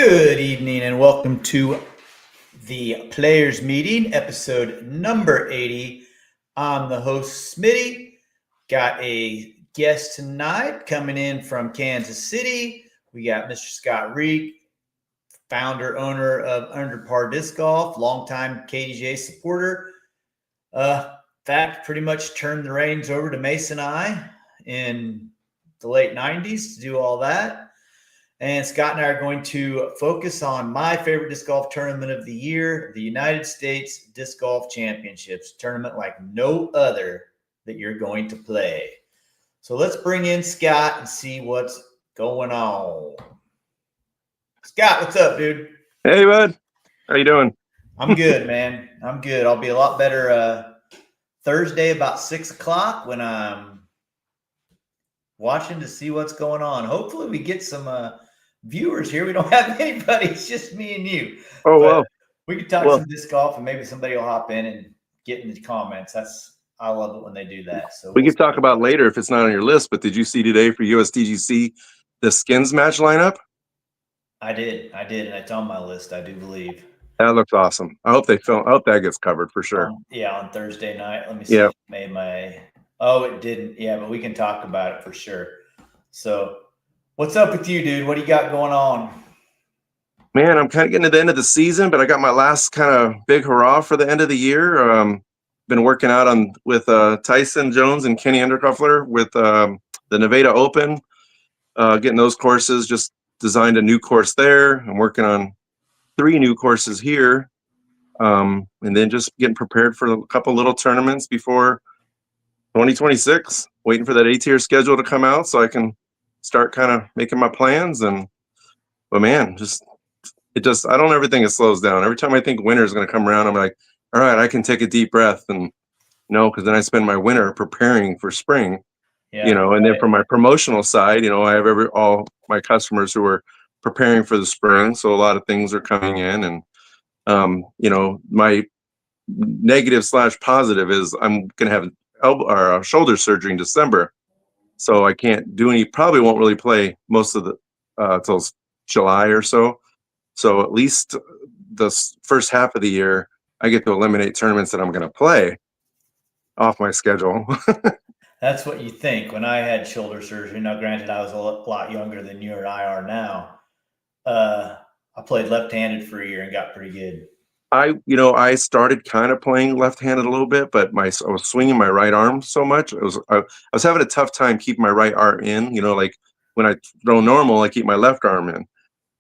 Good evening and welcome to the Players Meeting, episode number 80. I'm the host, Smitty. Got a guest tonight coming in from Kansas City. We got Mr. Scott Reek, founder, owner of Under Par Disc Golf, longtime KDJ supporter. In fact, pretty much turned the reins over to Mason and I in the late 90s to do all that. And Scott and I are going to focus on my favorite disc golf tournament of the year, the United States Disc Golf Championships, tournament like no other that you're going to play. So let's bring in Scott and see what's going on. Scott, what's up, dude? Hey, bud. How you doing? I'm good, man. I'm good. I'll be a lot better Thursday about 6 o'clock when I'm watching to see what's going on. Hopefully we get some viewers here. We don't have anybody. It's just me and you. Oh, well. We could talk some disc golf and maybe somebody will hop in and get in the comments. I love it when they do that. So we could talk about later if it's not on your list, but did you see today for USDGC the skins match lineup? I did. And it's on my list, I do believe. That looks awesome. I hope that gets covered for sure. On Thursday night. Let me see. If it made it didn't. Yeah, but we can talk about it for sure. So what's up with you, dude? What do you got going on? Man, I'm kind of getting to the end of the season, but I got my last kind of big hurrah for the end of the year. Been working out with Tyson Jones and Kenny Undercuffler with the Nevada Open, getting those courses. Just designed a new course there. I'm working on 3 new courses here, and then just getting prepared for a couple little tournaments before 2026. Waiting for that A-tier schedule to come out so I can start kind of making my plans. But man, I don't ever think it slows down. Every time I think winter is going to come around, I'm like, all right, I can take a deep breath. And no, because then I spend my winter preparing for spring, and then from my promotional side, I have all my customers who are preparing for the spring. So a lot of things are coming in, and, my negative/positive is I'm going to have shoulder surgery in December. So I can't do any, probably won't really play most of the, till July or so. So at least the first half of the year, I get to eliminate tournaments that I'm going to play off my schedule. That's what you think. When I had shoulder surgery, now granted, I was a lot younger than you or I are now. I played left-handed for a year and got pretty good. I started kind of playing left-handed a little bit, but I was swinging my right arm so much. I was having a tough time keeping my right arm in. Like when I throw normal, I keep my left arm in.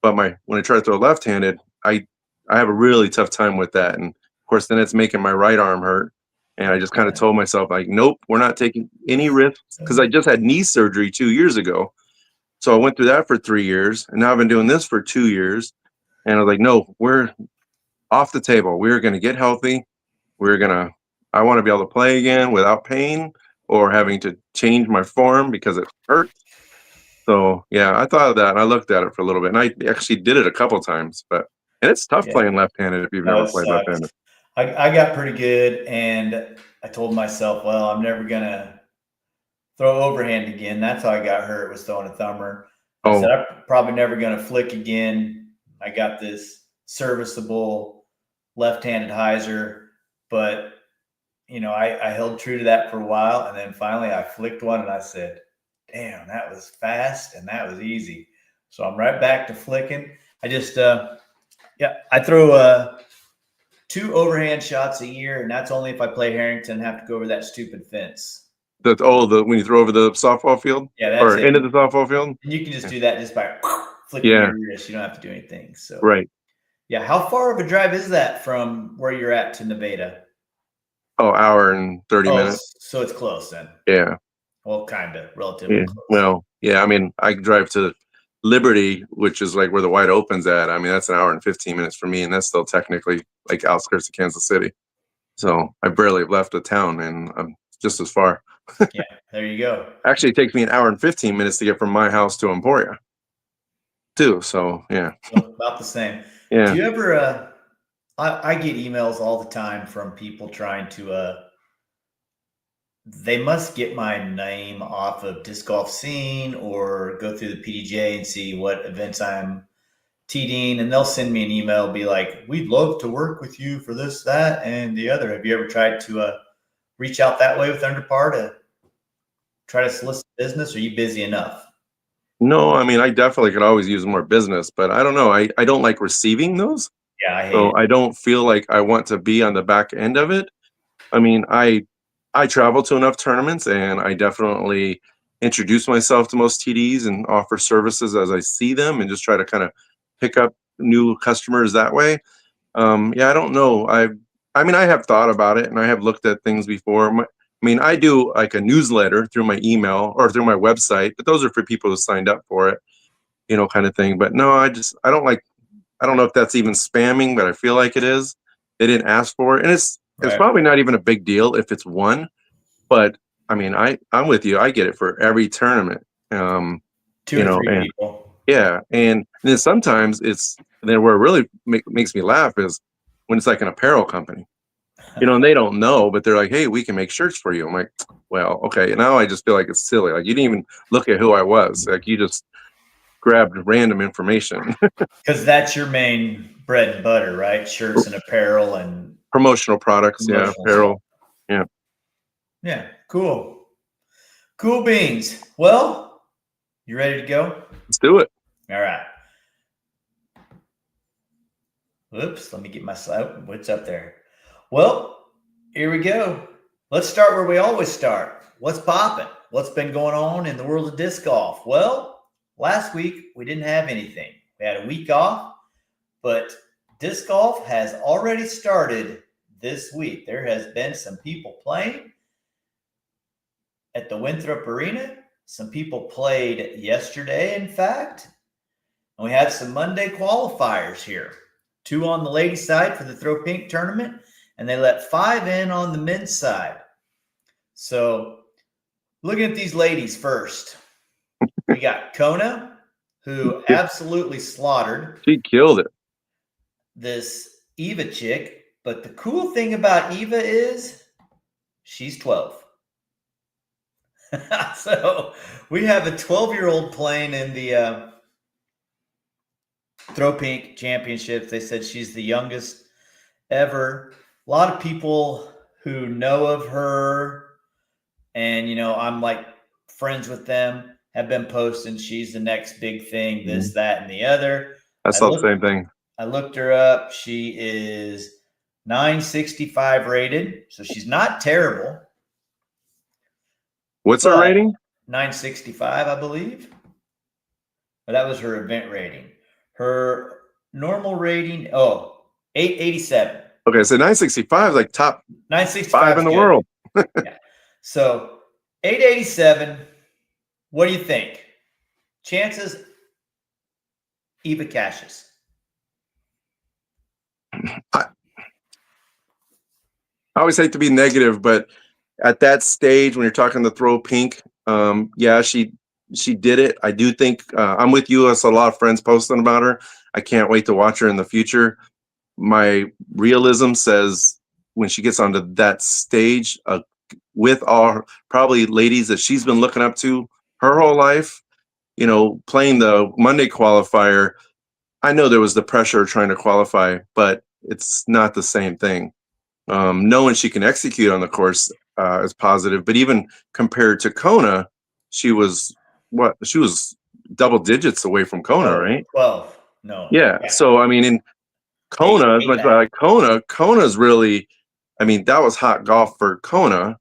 But when I try to throw left-handed, I have a really tough time with that. And of course, then it's making my right arm hurt. And I just kind of told myself, like, nope, we're not taking any risks, because I just had knee surgery 2 years ago. So I went through that for 3 years, and now I've been doing this for 2 years. And I was like, no, we're off the table. We're going to get healthy. I want to be able to play again without pain or having to change my form because it hurts. So yeah, I thought of that, and I looked at it for a little bit, and I actually did it a couple times, and it's tough playing left-handed if you've never played left-handed. I got pretty good, and I told myself, well, I'm never going to throw overhand again. That's how I got hurt, was throwing a thumber. I said, I'm probably never going to flick again. I got this serviceable left-handed hyzer, but I held true to that for a while, and then finally I flicked one, and I said, damn, that was fast and that was easy. So I'm right back to flicking. I just I throw 2 overhand shots a year, and that's only if I play Harrington and have to go over that stupid fence. When you throw over the softball field? Yeah, that's it. Into the softball field? And you can just do that just by flicking your wrist. You don't have to do anything. So right. Yeah. How far of a drive is that from where you're at to Nevada? Hour and 30 minutes. So it's close then. Yeah. Well, kind of, relatively close. Well, yeah, I mean, I drive to Liberty, which is like where the Wide Open's at. I mean, that's an hour and 15 minutes for me, and that's still technically like outskirts of Kansas City. So I barely left the town, and I'm just as far. Yeah, there you go. Actually, it takes me an hour and 15 minutes to get from my house to Emporia, too. So, yeah. So about the same. Yeah. Do you ever I get emails all the time from people trying to they must get my name off of Disc Golf Scene or go through the PDJ and see what events I'm TDing, and they'll send me an email, be like, "We'd love to work with you for this, that, and the other." Have you ever tried to reach out that way with Underpar to try to solicit business? Or are you busy enough? No, I mean, I definitely could always use more business, but I don't know. I don't like receiving those. Yeah, I hate So it. I don't feel like I want to be on the back end of it. I mean, I travel to enough tournaments and I definitely introduce myself to most TDs and offer services as I see them and just try to kind of pick up new customers that way. Yeah, I don't know. I mean, I have thought about it and I have looked at things before. I mean, I do like a newsletter through my email or through my website, but those are for people who signed up for it, kind of thing. But no, I don't like, I don't know if that's even spamming, but I feel like it is. They didn't ask for it. And it's Right. probably not even a big deal if it's one, but I mean, I'm with you. I get it for every tournament. Two or three And people. yeah, and then sometimes and then where it really makes me laugh is when it's like an apparel company, and they don't know, but they're like, "Hey, we can make shirts for you." I'm like, "Well, okay." Now I just feel like it's silly. Like you didn't even look at who I was. Like you just grabbed random information. Because that's your main bread and butter, right? Shirts and apparel and Promotional products, yeah, promotional stuff. apparel, yeah. Yeah, cool. Cool beans. Well, you ready to go? Let's do it. All right. Oops, let me get my slide. What's up there? Well, here we go. Let's start where we always start. What's popping? What's been going on in the world of disc golf? Well, last week we didn't have anything. We had a week off, but disc golf has already started this week. There has been some people playing at the Winthrop Arena. Some people played yesterday, in fact. And we had some Monday qualifiers here. 2 on the ladies' side for the Throw Pink tournament, and they let 5 in on the men's side. So looking at these ladies first, we got Kona, who absolutely slaughtered She killed it. this Eva chick. But the cool thing about Eva is she's 12. So we have a 12-year-old playing in the Throw Pink Championships. They said she's the youngest ever. A lot of people who know of her, and I'm like friends with them, have been posting she's the next big thing, this, that, and the other. I saw the same thing. I looked her up. She is 965 rated, so she's not terrible. What's her rating? 965, I believe. But that was her event rating. Her normal rating, 887. Okay, so 965 is like top 965 5 in the world. Yeah. So 887. What do you think? Chances Eva cashes. I always hate to be negative, but at that stage when you're talking the Throw Pink, yeah, she did it. I do think I'm with you. I saw a lot of friends posting about her. I can't wait to watch her in the future. My realism says when she gets onto that stage with all probably ladies that she's been looking up to her whole life, playing the Monday qualifier, I know there was the pressure of trying to qualify, but it's not the same thing. Knowing she can execute on the course is positive, but even compared to Kona, she was double digits away from Kona, right? 12. No. Yeah. So I mean, in Kona, as much as I like Kona's really, I mean, that was hot golf for Kona.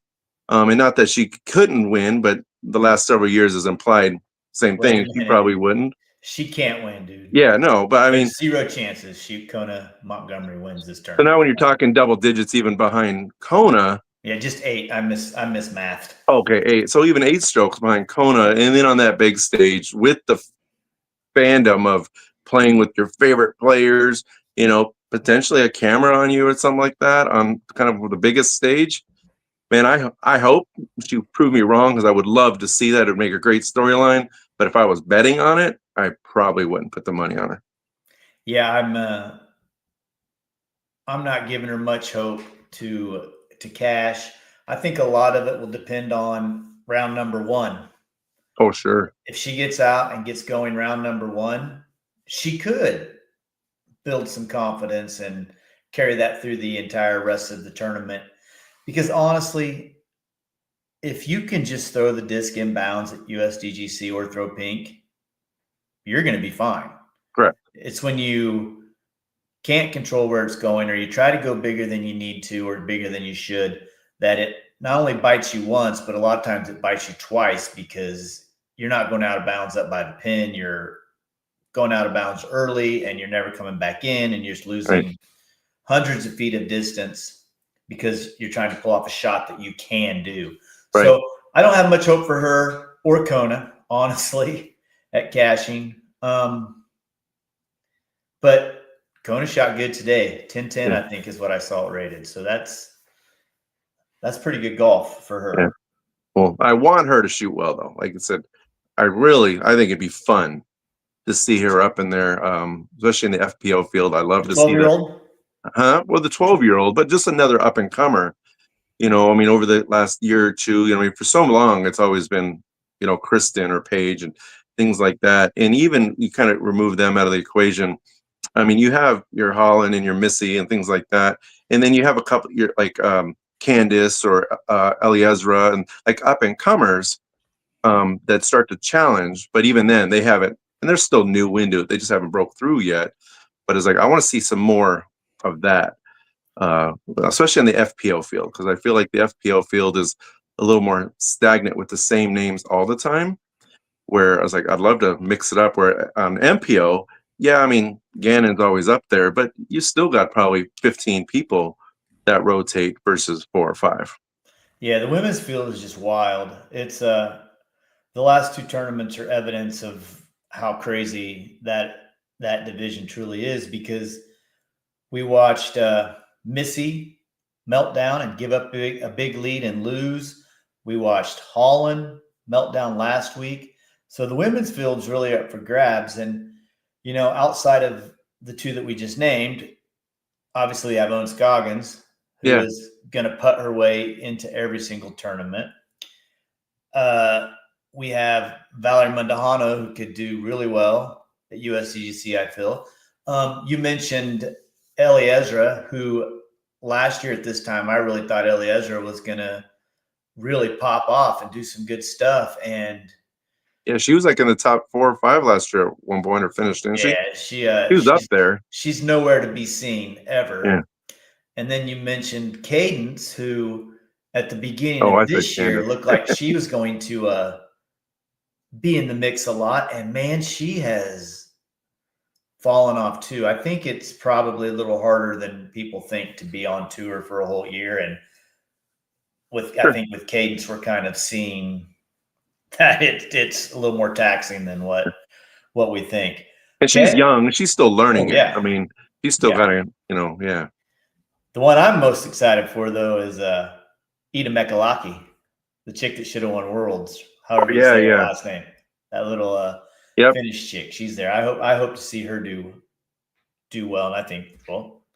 And not that she couldn't win, but the last several years has implied same thing. She probably wouldn't. She can't win, dude. Yeah, no, but I mean, 0 chances Kona Montgomery wins this so tournament. now when you're talking double digits, even behind Kona. Yeah, just 8. I mismathed. Okay, 8. So even 8 strokes behind Kona, and then on that big stage with the fandom of playing with your favorite players, potentially a camera on you or something like that on kind of the biggest stage. Man, I hope she prove me wrong because I would love to see that. It'd make a great storyline. But if I was betting on it, I probably wouldn't put the money on her. Yeah, I'm not giving her much hope to cash. I think a lot of it will depend on round number 1. Oh, sure. If she gets out and gets going round number 1, she could. build some confidence and carry that through the entire rest of the tournament. Because honestly, if you can just throw the disc inbounds at USDGC or throw pink, you're going to be fine. Correct. It's when you can't control where it's going, or you try to go bigger than you need to or bigger than you should, that it not only bites you once, but a lot of times it bites you twice, because you're not going out of bounds up by the pin. You're going out of bounds early and you're never coming back in, and you're just losing hundreds of feet of distance because you're trying to pull off a shot that you can do. Right. So I don't have much hope for her or Kona, honestly, at cashing. But Kona shot good today. 10-10, I think, is what I saw it rated. So that's pretty good golf for her. Yeah. Well, I want her to shoot well, though. Like I said, I think it'd be fun to see her up in there, especially in the FPO field. I love to see that. 12-year-old? Well, the 12-year-old, but just another up and comer. Over the last year or two, for so long, it's always been, Kristen or Paige and things like that. And even you kind of remove them out of the equation. You have your Holland and your Missy and things like that. And then you have a couple, you're like Candice or Eliezra and like up and comers that start to challenge. But even then, they haven't, and there's still new window. They just haven't broke through yet. But it's like, I want to see some more of that. Especially in the FPO field, because I feel like the FPO field is a little more stagnant with the same names all the time, where I was like, I'd love to mix it up where on MPO, Gannon's always up there, but you still got probably 15 people that rotate versus 4 or 5. Yeah, the women's field is just wild. It's the last two tournaments are evidence of how crazy that division truly is, because we watched Missy meltdown and give up a big lead and lose. We watched Holland meltdown last week. So the women's field is really up for grabs. And, outside of the two that we just named, obviously I have Owens Scoggins, who is going to putt her way into every single tournament. We have Valerie Mundahano, who could do really well at USDGC, I feel. You mentioned Eliezra, who last year at this time, I really thought Eliezra was going to really pop off and do some good stuff. And she was like in the top 4 or 5 last year at one point, or finished, didn't she? She was up there. She's nowhere to be seen ever. Yeah. And then you mentioned Cadence, who at the beginning of this year looked like she was going to be in the mix a lot. And man, she has fallen off too. I think it's probably a little harder than people think to be on tour for a whole year. And I think with Cadence, we're kind of seeing that it's a little more taxing than what we think. And she's young. She's still learning it. She's still kind of, The one I'm most excited for, though, is Ida Mekalaki, the chick that should have won Worlds. However you say her last name. That little Finnish chick. She's there. I hope to see her do well. And I think,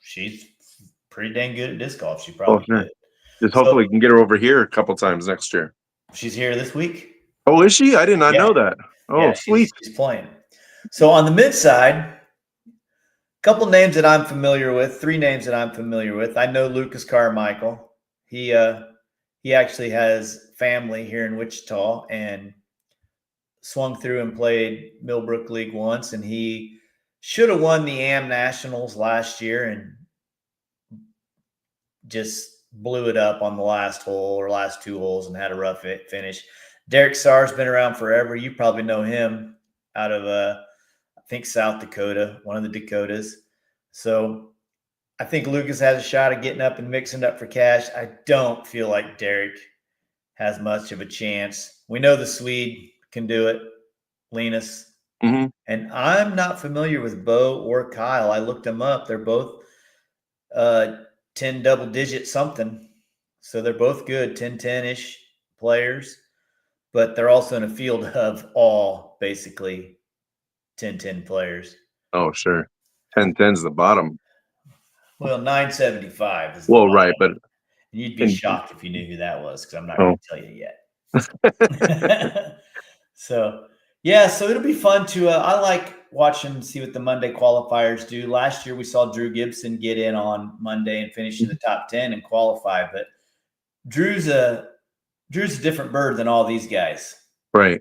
she's pretty dang good at disc golf. She probably could. Just hopefully we can get her over here a couple times next year. She's here this week. Oh, is she? I did not know that. Oh, sweet. She's playing. So on the mid side, a couple names that I'm familiar with, 3 names that I'm familiar with. I know Lucas Carmichael. He actually has family here in Wichita and swung through and played Millbrook League once, and he should have won the AM Nationals last year and just blew it up on the last hole or last 2 holes and had a rough finish. Derek Saar's been around forever. You probably know him out of, I think, South Dakota, one of the Dakotas. So I think Lucas has a shot at getting up and mixing up for cash. I don't feel like Derek has much of a chance. We know the Swede can do it, Linus. Mm-hmm. And I'm not familiar with Bo or Kyle. I looked them up. They're both 10 double-digit something. So they're both good, 10-10-ish players. But they're also in a field of all basically 10-10 players. Oh, sure. 10-10's the bottom. Well, 975 is right, but you'd be shocked if you knew who that was, because I'm not going to tell you yet. So it'll be fun to I like watch and see what the Monday qualifiers do. Last year, we saw Drew Gibson get in on Monday and finish in the top 10 and qualify. But Drew's a different bird than all these guys. Right.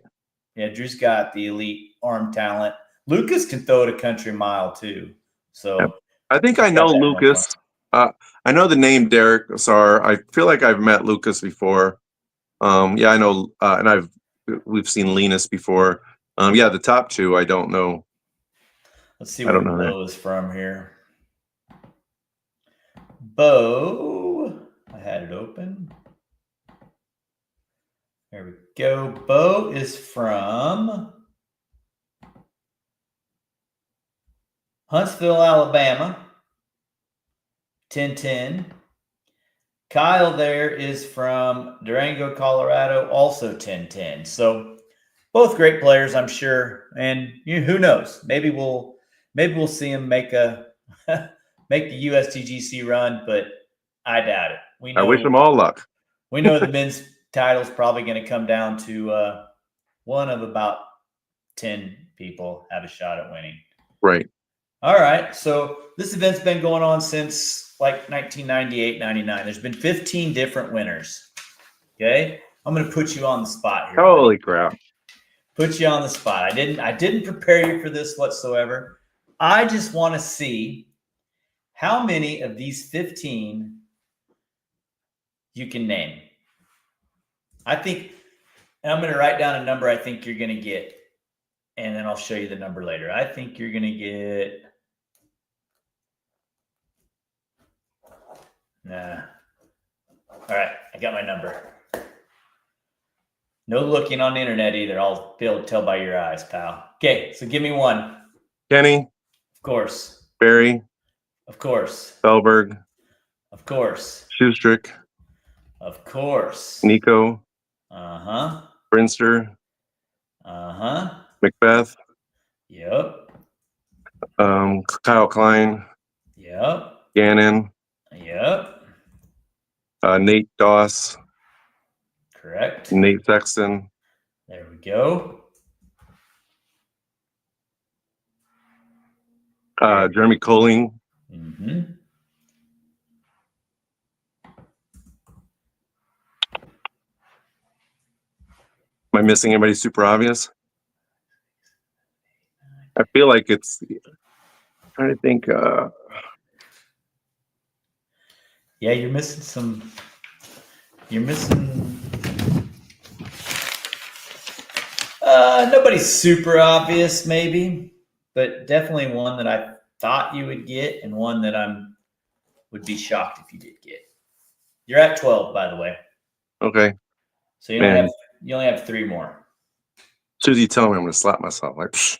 Yeah, Drew's got the elite arm talent. Lucas can throw it a country mile too. So yep. I think I know Lucas. I know the name Derek Sar. I feel like I've met Lucas before. Yeah, I know, and we've seen Linus before. Yeah, the top two I don't know. Let's see where Bo is from here. Bo, I had it open. There we go. Bo is from Huntsville, Alabama. 10-10. Kyle there is from Durango, Colorado, also 10-10. So both great players, I'm sure. And who knows? Maybe we'll see him make the USDGC run, but I doubt it. I wish them all luck. We know the men's title is probably going to come down to one of about 10 people have a shot at winning. Right. All right. So this event's been going on since like 1998, 99. There's been 15 different winners. Okay. I'm going to put you on the spot here. Holy crap. Put you on the spot. I didn't prepare you for this whatsoever. I just want to see how many of these 15 you can name. I think, and I'm going to write down a number I think you're going to get, and then I'll show you the number later. I think you're going to get, nah. All right, I got my number. No looking on the internet either. I'll be able to tell by your eyes, pal. Okay, so give me one. Kenny. Of course. Barry. Of course. Bellberg. Of course. Schustrick. Of course. Nico. Uh-huh. Brinster. Uh-huh. Macbeth. Yep. Kyle Klein. Yep. Gannon. Yep. Nate Doss. Correct. Nate Sexton. There we go. Jeremy Colling. Mm-hmm. Am I missing anybody super obvious? I feel like it's I'm trying to think. Yeah, you're missing some. You're missing. Nobody's super obvious, maybe, but definitely one that I thought you would get, and one that would be shocked if you did get. You're at 12, by the way. Okay. So you only have 3 more. As soon as you tell me, I'm going to slap myself. Like, psh.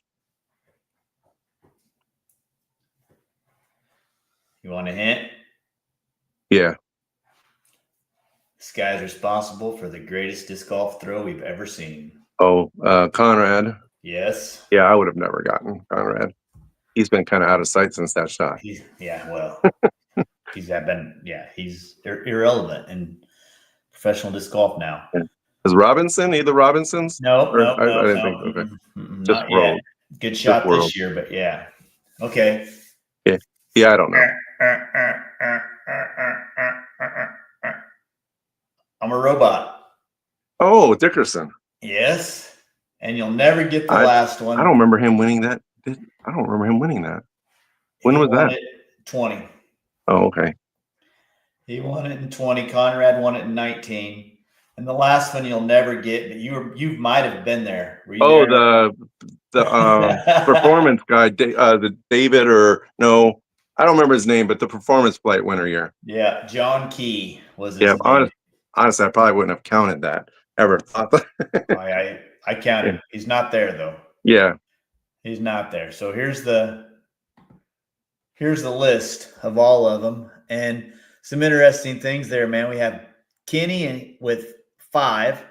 You want a hint? Yeah. This guy's responsible for the greatest disc golf throw we've ever seen. Oh, Conrad. Yes. Yeah, I would have never gotten Conrad. He's been kind of out of sight since that shot. He's irrelevant in professional disc golf now. Yeah. Is Robinson either Robinsons? No, I didn't think. Okay. Not yet. Good shot this year, but yeah. Okay. Yeah, I don't know. I'm a robot. Oh, Dickerson. Yes. And you'll never get the last one. I don't remember him winning that. I don't remember him winning that. When was that? 20. Oh, okay. He won it in 20. Conrad won it in 19. And the last one you'll never get, but you might have been there. Were you there? the performance guy, the David or no, I don't remember his name, but the performance flight winner year. Yeah, John Key was his name. name. Honestly, I probably wouldn't have counted that. Ever thought that. I counted. Yeah. He's not there though. Yeah. He's not there. So here's the list of all of them. And some interesting things there, man. We have Kenny with 5.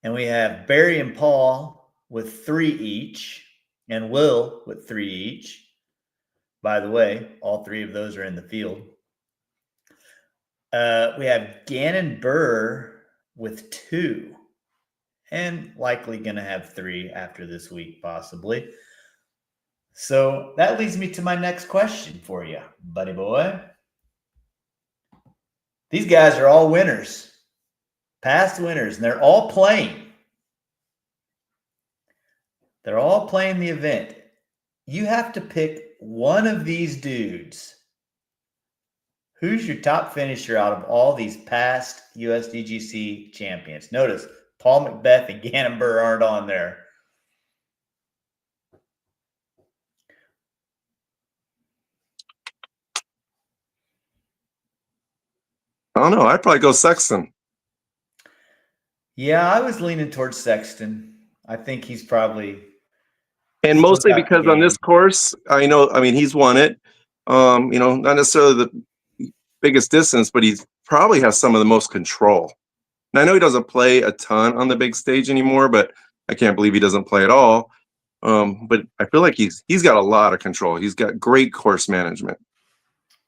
And we have Barry and Paul with 3 each. And Will with 3 each. By the way, all 3 of those are in the field. We have Gannon Burr with 2. And likely going to have 3 after this week, possibly. So that leads me to my next question for you, buddy boy. These guys are all winners, past winners, and they're all playing. They're all playing the event. You have to pick one of these dudes. Who's your top finisher out of all these past USDGC champions? Notice Paul Macbeth and Gannon Burr aren't on there. I don't know. I'd probably go Sexton. Yeah, I was leaning towards Sexton. I think he's probably And still mostly got the because on this game. course, he's won it. Not necessarily the biggest distance, but he probably has some of the most control. And I know he doesn't play a ton on the big stage anymore, but I can't believe he doesn't play at all. But I feel like he's got a lot of control. He's got great course management.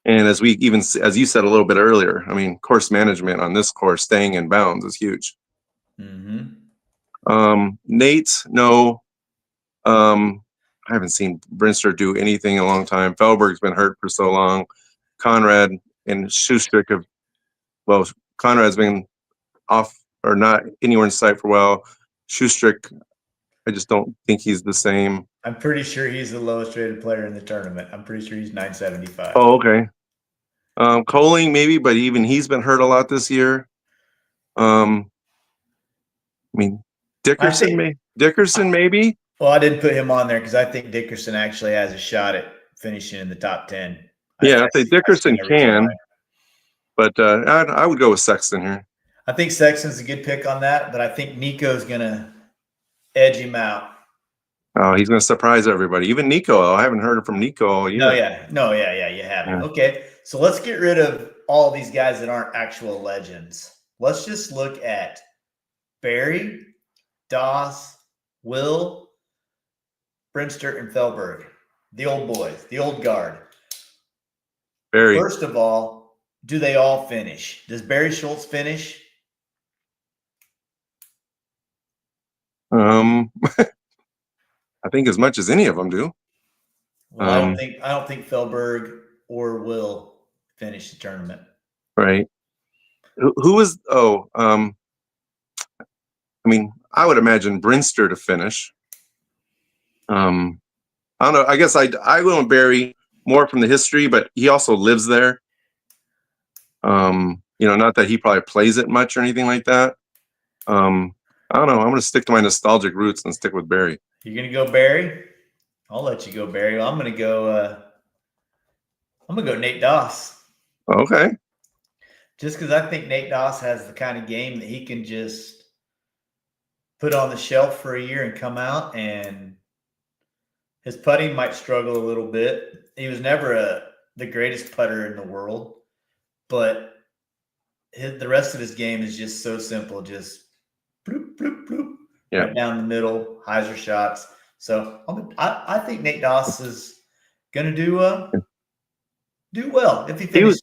And as you said a little bit earlier, I mean, course management on this course, staying in bounds is huge. Nate, no. I haven't seen Brinster do anything in a long time. Felberg's been hurt for so long. Conrad and Schustrick Conrad's been off or not anywhere in sight for a while. Schustrick, I just don't think he's the same. I'm pretty sure he's the lowest rated player in the tournament. I'm pretty sure he's 975. Oh, okay. Coling maybe, but even he's been hurt a lot this year. Dickerson maybe. Well, I didn't put him on there because I think Dickerson actually has a shot at finishing in the top 10. I think Dickerson can, but I would go with Sexton here. I think Sexton's a good pick on that, but I think Nico's going to edge him out. Oh, he's going to surprise everybody. Even Nico. I haven't heard from Nico all year. No, you haven't. Yeah. Okay, so let's get rid of all these guys that aren't actual legends. Let's just look at Barry, Doss, Will, Brinster, and Felberg. The old boys, the old guard. Barry. First of all, do they all finish? Does Barry Schultz finish? I think as much as any of them do. Well, I don't think Felberg or Will finish the tournament. Right. Who is? I would imagine Brinster to finish. I don't know. I guess I go with Barry more from the history, but he also lives there. Not that he probably plays it much or anything like that. I don't know. I'm going to stick to my nostalgic roots and stick with Barry. You're going to go Barry? I'll let you go Barry. I'm going to go Nate Doss. Okay. Just because I think Nate Doss has the kind of game that he can just put on the shelf for a year and come out, and his putting might struggle a little bit. He was never the greatest putter in the world, but the rest of his game is just so simple. Just bloop, bloop, bloop. Yeah. Right down the middle, hyzer shots. So I think Nate Doss is going to do well if he finishes.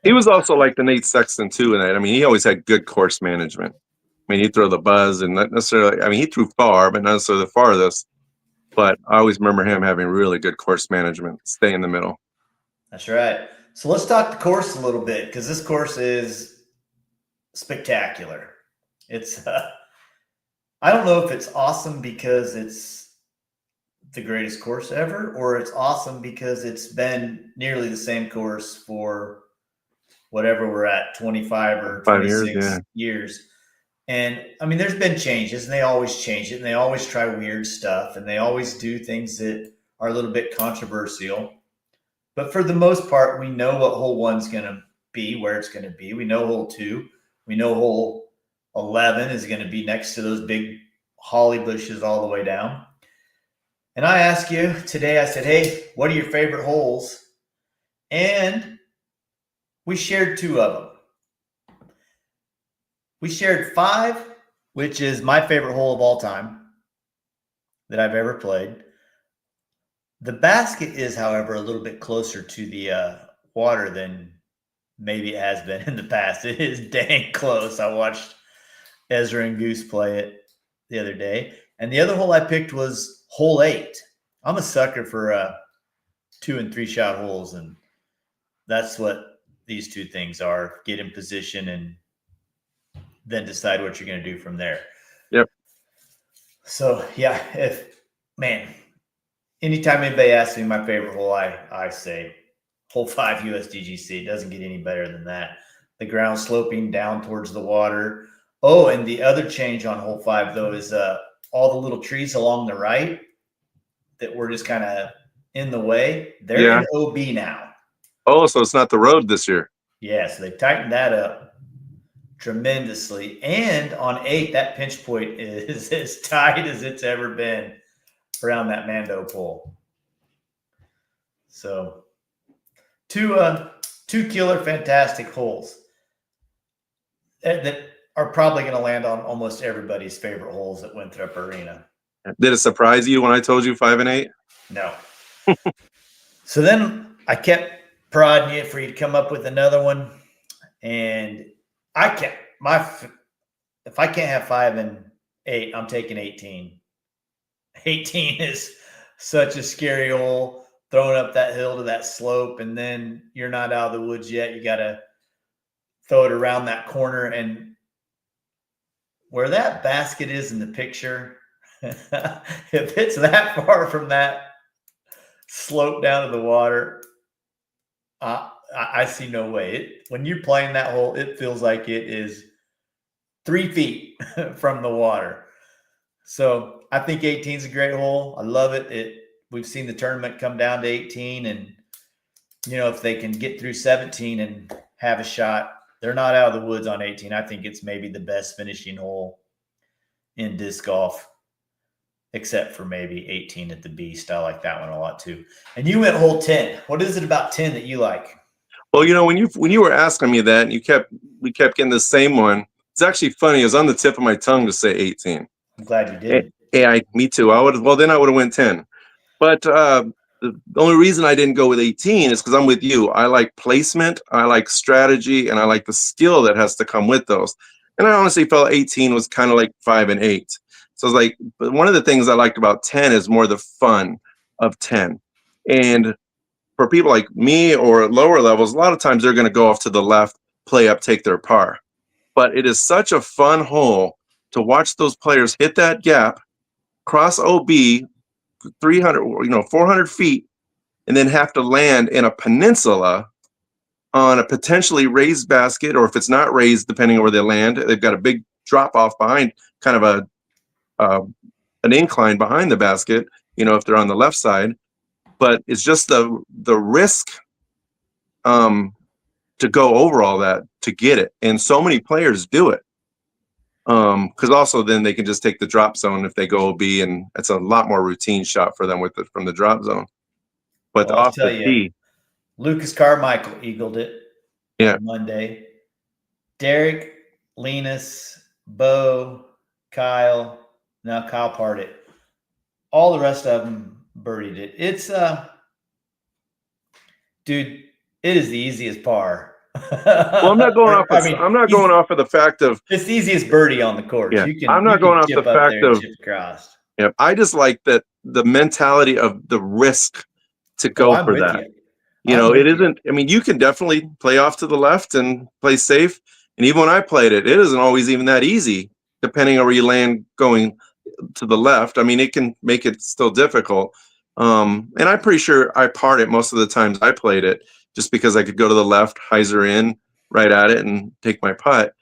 He was also like the Nate Sexton too in that. I mean, he always had good course management. I mean, he'd throw the buzz and not necessarily. I mean, he threw far, but not necessarily the farthest. But I always remember him having really good course management. Stay in the middle. That's right. So let's talk the course a little bit, because this course is spectacular. It's I don't know if it's awesome because it's the greatest course ever, or it's awesome because it's been nearly the same course for whatever we're at, 25 or 26 years. And I mean, there's been changes, and they always change it, and they always try weird stuff, and they always do things that are a little bit controversial. But for the most part, we know what hole 1's going to be, where it's going to be. We know hole 2. We know hole 11 is going to be next to those big holly bushes all the way down. And I asked you today, I said, hey, what are your favorite holes? And we shared 2 of them. We shared 5, which is my favorite hole of all time that I've ever played. The basket is, however, a little bit closer to the water than maybe it has been in the past. It is dang close. I watched Ezra and Goose play it the other day. And the other hole I picked was hole 8. I'm a sucker for 2 and 3 shot holes, and that's what these two things are. Get in position and then decide what you're going to do from there. Yep. So yeah, anytime anybody asks me my favorite hole, I say hole 5 USDGC. It doesn't get any better than that. The ground sloping down towards the water. Oh, and the other change on hole 5 though is all the little trees along the right that were just kind of in the way. They're in OB now. Oh, so it's not the road this year. Yeah, so they tightened that up tremendously. And on 8, that pinch point is as tight as it's ever been around that Mando pole. So two killer, fantastic holes that are probably going to land on almost everybody's favorite holes at Winthrop Arena. Did it surprise you when I told you 5 and 8? No. So then I kept prodding you for you to come up with another one, and I can't. If I can't have 5 and 8, I'm taking 18. 18 is such a scary hole, throwing up that hill to that slope, and then you're not out of the woods yet. You got to throw it around that corner, and where that basket is in the picture, if it's that far from that slope down to the water, I see no way. When you're playing that hole, it feels like it is 3 feet from the water. So I think 18 is a great hole. I love it. We've seen the tournament come down to 18, and if they can get through 17 and have a shot, they're not out of the woods on 18. I think it's maybe the best finishing hole in disc golf, except for maybe 18 at the Beast. I like that one a lot too. And you went hole 10. What is it about 10 that you like? Well, when you were asking me that, and we kept getting the same one. It's actually funny. It was on the tip of my tongue to say 18. I'm glad you did. Yeah, me too. Then I would have went 10. But the only reason I didn't go with 18 is because I'm with you. I like placement, I like strategy, and I like the skill that has to come with those. And I honestly felt 18 was kind of like 5 and 8. So I was like, but one of the things I liked about 10 is more the fun of 10. And for people like me or lower levels, a lot of times they're going to go off to the left, play up, take their par. But it is such a fun hole to watch those players hit that gap, cross OB 300, 400 feet, and then have to land in a peninsula on a potentially raised basket, or if it's not raised, depending on where they land, they've got a big drop off behind, kind of an incline behind the basket, if they're on the left side. But it's just the risk to go over all that to get it. And so many players do it. Because also then they can just take the drop zone if they go OB, and it's a lot more routine shot for them from the drop zone. But Well, off the tee, Lucas Carmichael eagled it. Yeah. Monday. Derek, Linus, Bo, Kyle parred it. All the rest of them birdied it. It's dude, it is the easiest par. Well, I'm not going off. I'm not going off of the fact of it's the easiest birdie on the course. Yeah, I'm not going off the fact of. Yeah, I just like that the mentality of the risk to go for that. It isn't. I mean, you can definitely play off to the left and play safe. And even when I played it isn't always even that easy, depending on where you land going to the left. I mean, it can make it still difficult. And I'm pretty sure I parred it most of the times I played it, just because I could go to the left, hyzer in right at it, and take my putt.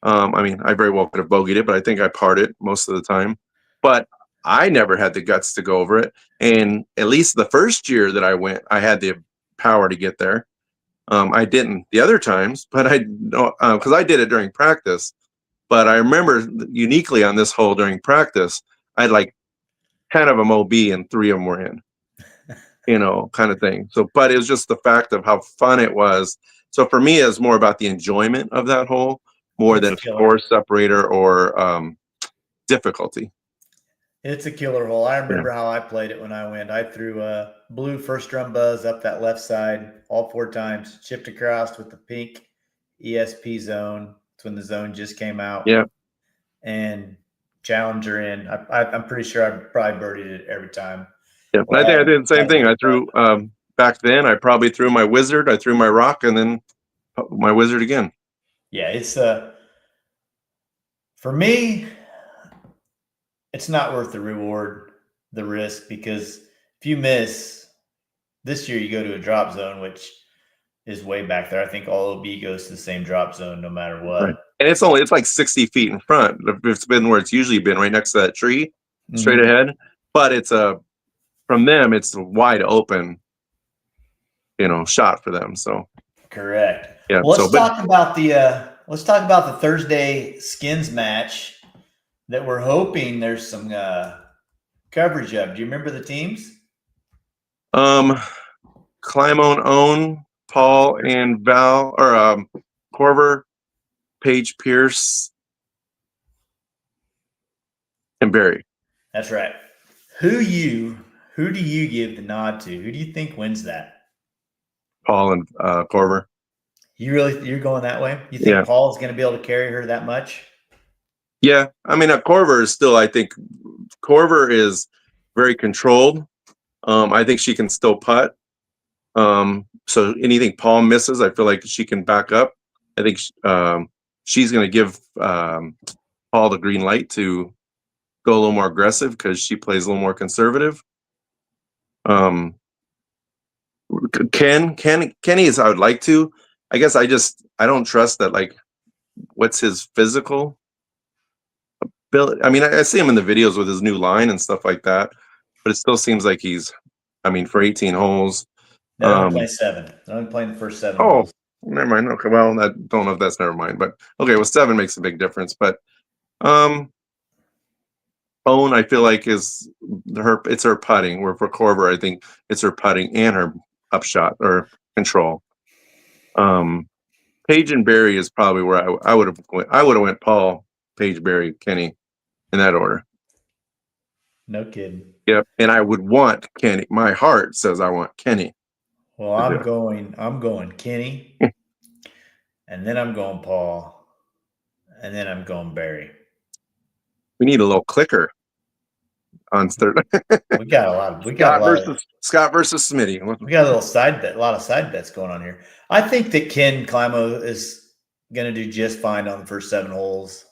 I mean, I very well could have bogeyed it, but I think I parred it most of the time. But I never had the guts to go over it. And at least the first year that I went, I had the power to get there. I didn't the other times, but I know because I did it during practice. But I remember uniquely on this hole during practice, I had like 10 of them OB and 3 of them were in, kind of thing. So, but it was just the fact of how fun it was. So for me, it's more about the enjoyment of that hole more than score separator or difficulty. It's a killer hole. I remember how I played it when I went. I threw a blue first drum buzz up that left side all 4 times, chipped across with the pink ESP zone. It's when the zone just came out. Yeah. And challenger in. I'm pretty sure I probably birdied it every time. Yeah, Well, I think I did the same thing. I that- threw back then. I probably threw my wizard. I threw my rock, and then my wizard again. Yeah, it's for me, it's not worth the reward, the risk, because if you miss this year, you go to a drop zone, which is way back there. I think all OB goes to the same drop zone no matter what. Right. And it's like 60 feet in front. It's been where it's usually been, right next to that tree, straight ahead. But it's from them, it's a wide open, shot for them. So correct. yeah. Well, let's talk about the Thursday skins match that we're hoping there's some coverage of. Do you remember the teams? Climb own Paul and Val, or Corver, Paige Pierce, and Barry. That's right. Who do you give the nod to? Who do you think wins that? Paul and Corver. You're going that way? You think Paul's going to be able to carry her that much? Yeah, I mean, Corver is still. I think Corver is very controlled. I think she can still putt. So anything Paul misses, I feel like she can back up. I think she's going to give Paul the green light to go a little more aggressive because she plays a little more conservative. Kenny is I would like to. I guess I don't trust that. Like, what's his physical ability? I mean, I see him in the videos with his new line and stuff like that, but it still seems like he's. I mean, for 18 holes. No, they're only playing 7. They're only playing the first 7 Oh, holes. never mind. Okay, well, I don't know if that's never mind, but okay, well, 7 makes a big difference. But Owen, I feel like it's her putting. Where for Corver, I think it's her putting and her upshot or control. Paige and Barry is probably where I would have went Paul, Paige, Barry, Kenny in that order. No kidding. Yep, and I would want Kenny. My heart says I want Kenny. Well, I'm going Kenny, and then I'm going Paul, and then I'm going Barry. We need a little clicker on third. We got a lot. Scott versus Smitty. We got a lot of side bets going on here. I think that Ken Climo is going to do just fine on the first 7 holes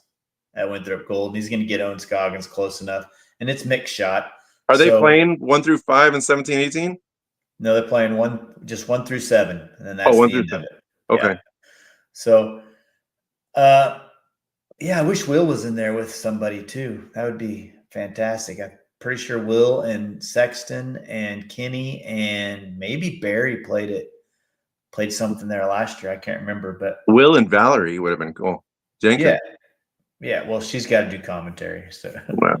at Winthrop Gold. He's going to get Owen Scoggins close enough, and it's mixed shot. Are they playing 1 through 5 and 17, 18? No, they're playing 1 through 7, and then that's 1 the through end 7. of it. Okay. Yeah. So, I wish Will was in there with somebody too. That would be fantastic. I'm pretty sure Will and Sexton and Kenny and maybe Barry played something there last year. I can't remember, but Will and Valerie would have been cool. Jenkins. Yeah. Well, she's got to do commentary. So, Wow.